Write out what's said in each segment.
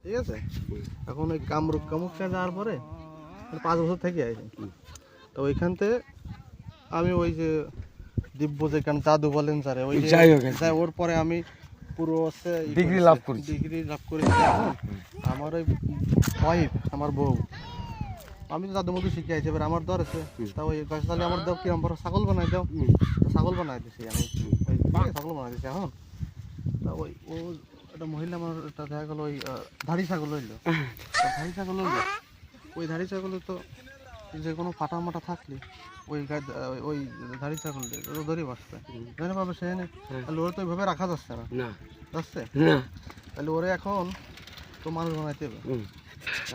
ঠিক আছে। এখন ওই কামরূপে যাওয়ার পরে 5 বছর থেকে আছে। তো ওইখান থেকে আমি ওই যে দিব্য যেখানে জাদু বলেন স্যারে ওই যাই ওর পরে আমি পুরো হচ্ছে ডিগ্রি লাভ করেছি। এখন আমার ওই ওয়াইফ আমার বউ আমি তো জাদু মধু শিখে আছি, এবার আমার দর আছে। তা ওই গাছ তাহলে আমার দাও কিরম বড় ছাগল বানাই দাও, ছাগল বানাই দিছি আমি, ওই ছাগল বানাই দিছি। এখন তা ওই ও একটা মহিলা আমার একটা দেখা গেলো ওই ধাড়ি ছাগল হইলো, ওই ধাড়ি ছাগলে তো যে কোনো ফাটা মাটা থাকলে ওই ওই ধাড়ি ছাগল ধরে বসবে, ধরে পাবে সে এনে, তাহলে ওরা তো ওইভাবে রাখা যাচ্ছে না, যাচ্ছে তাহলে ওরে এখন তো মানুষ বানাইতে হবে।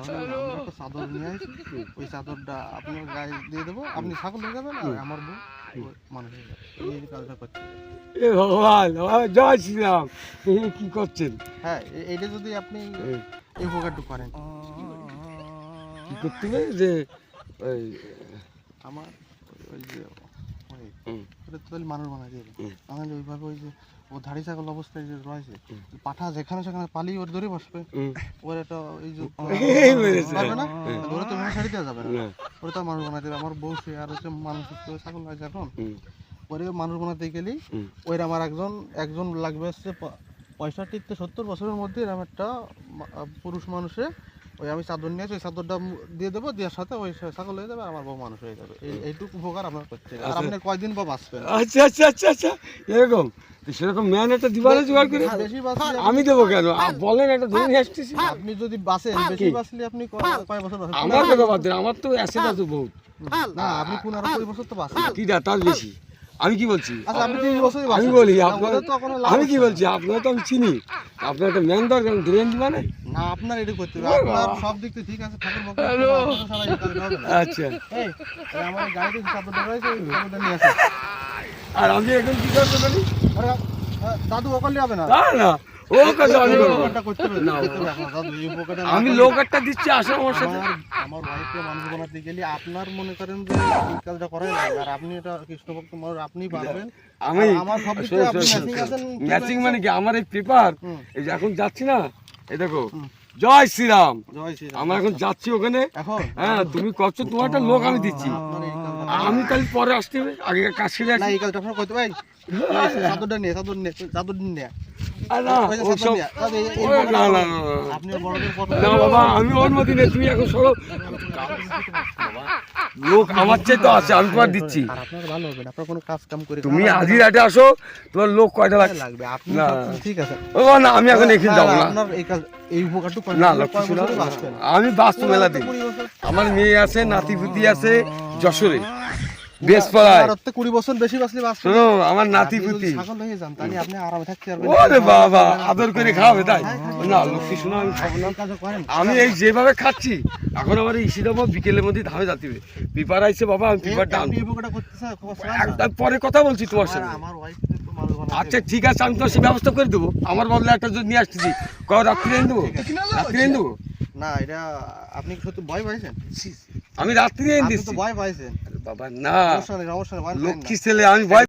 আমরা একটা চাদর নিয়ে আসি, ওই চাদরটা আপনার গায়ে দিয়ে দেবো, আপনি ছাগল হয়ে যাবেন আর আমার বউ মানুষ হয়ে যাবে। এই কাজটা করছি। ভগবান জয় শ্রীরাম, কি করছেন? হ্যাঁ, এইটা যদি আপনি এই উপকারটা করেন, কি করতে হবে যে ওই আমার ওই যে তাহলে মানুষ বানাই দেবে, বানালে ওইভাবে ওই যে ও ধাড়ি ছাগল অবস্থায় যে রয়েছে পাঠা যেখানে সেখানে পালিয়ে ওর ধরে বসবে, ওর একটা এই যে পারবে না, ওরা তো ছাড়ি দেওয়া যাবে না, ওরা তো মানুষ বানাই দেবে। আমার বউ সে আর হচ্ছে মানুষ ছাগল আছে, এখন ওরে মানুষ বানাতে গেলেই ওই আমার একজন লাগবে হচ্ছে 65-70 বছরের মধ্যে এরকম একটা পুরুষ মানুষে ওই আমি চাদর নিয়ে ওই চাদরটা দিয়ে দেবো, দেওয়ার সাথে ওই ছাগল হয়ে যাবে, আমার বউ মানুষ হয়ে যাবে। এইটুকু উপকার আপনার করছে, আর আপনি কয়দিন বা বাঁচবেন। আচ্ছা আচ্ছা আচ্ছা আচ্ছা, এরকম সেরকম ম্যান একটা দিবারে জোগাড় করে আমি দেবো কেন? বলেন একটা ধরে নিয়ে আসতেছি। আপনি যদি বাঁচেন, বেশি বাঁচলে আপনি কয় বছর বাঁচবেন? আমার কথা বাদ দেন, আমার তো অ্যাসেট আছে বহুত। না, আপনি 15-20 বছর তো বাঁচেন। কি দা তার বেশি? আমি কি বলছি? আচ্ছা, আপনি 30 বছরই বাঁচেন। আমি বলি আমি কি বলছি, আপনারা তো আমি চিনি, আপনার একটা ম্যান দরকার, ধরে আনতে মানে না, আপনার এটা করতে হবে, আপনার সব দিক থেকে ঠিক আছে, ঠাকুর বকর সবাই এই কাজটা হবে না। আচ্ছা, এই আমার গাড়িতে চাদরটা রয়েছে, ওই চাদরটা নিয়ে আসেন। আর আমি এখন কি করতে পারি? আরে দাদু বকলে হবে না, না না, ও কথা আমি উপকারটা করতে হবে না, দাদু এই উপকারটা আমি লোক একটা দিচ্ছি, আসো আমার সাথে। আমার ওয়াইফকে মানুষ বানাতে গেলে আপনার মনে করেন যে এই কাজটা করাই লাগে, আর আপনি এটা কৃষ্ণ ভক্ত মানুষ, আপনিই পারবেন। আমি আমার সব দিক থেকে আপনি ম্যাচিং আছেন। ম্যাচিং মানে কি, আমার এই পেপার এই যে এখন যাচ্ছি না, এই দেখো জয় শ্রীরাম, জয় শ্রীরাম। আমরা এখন যাচ্ছি ওখানে। এখন হ্যাঁ, তুমি করছো, তোমার একটা লোক আমি দিচ্ছি, আমি তাহলে পরে আসতে হবে, আগে কাজ সেরে না, এই কাজটা আপনার করতে পারি। চাদরটা নিয়ে চাদর নিয়ে না বাবা, আমি অনুমতি নেই, তুমি এখন সরো। লোক আমার চেয়ে তো আছে, আমি তোমার দিচ্ছি, তুমি আজই রাতে আসো, তোমার লোক কয়টা লাগবে? ঠিক আছে, না আমি এখন এখানে যাবো না, এই উপকারটা না আমি বাস্তু মেলা দিই, আমার মেয়ে আছে, নাতিপুতি আছে যশোরে, বেশপাড়ায় 20 বছর বেশি বাঁচলে বাঁচবে। শোনো, আমার নাতিপুতি ছাগল হয়ে যান, তাহলে আপনি আরামে থাকতে পারবেন। ওরে বাবা, আদর করে খাওয়াবে তাই না? লক্ষ্মী শোনো, আমি খাবো না, আমি এই যেভাবে খাচ্ছি এখন আমার এই শীত বিকেলের মধ্যে ধামে যাতে হবে। পেপার আইছে বাবা, আমি পেপার ডান একদম পরে কথা বলছি তোমার সাথে। আচ্ছা ঠিক আছে, আমি তোমার সে ব্যবস্থা করে দেবো, আমার বদলে একটা যদি নিয়ে আসতেছি, রাত্রি এনে দেবো, রাত্রি এনে দেবো। না, এটা আপনি সত্যি ভয় পাইছেন? আমি রাত্রি এনে দিচ্ছি ভয় পাইছেন বাবা, না সমস্যা নেই, লক্ষ্মী ছেলে, আমি ভয়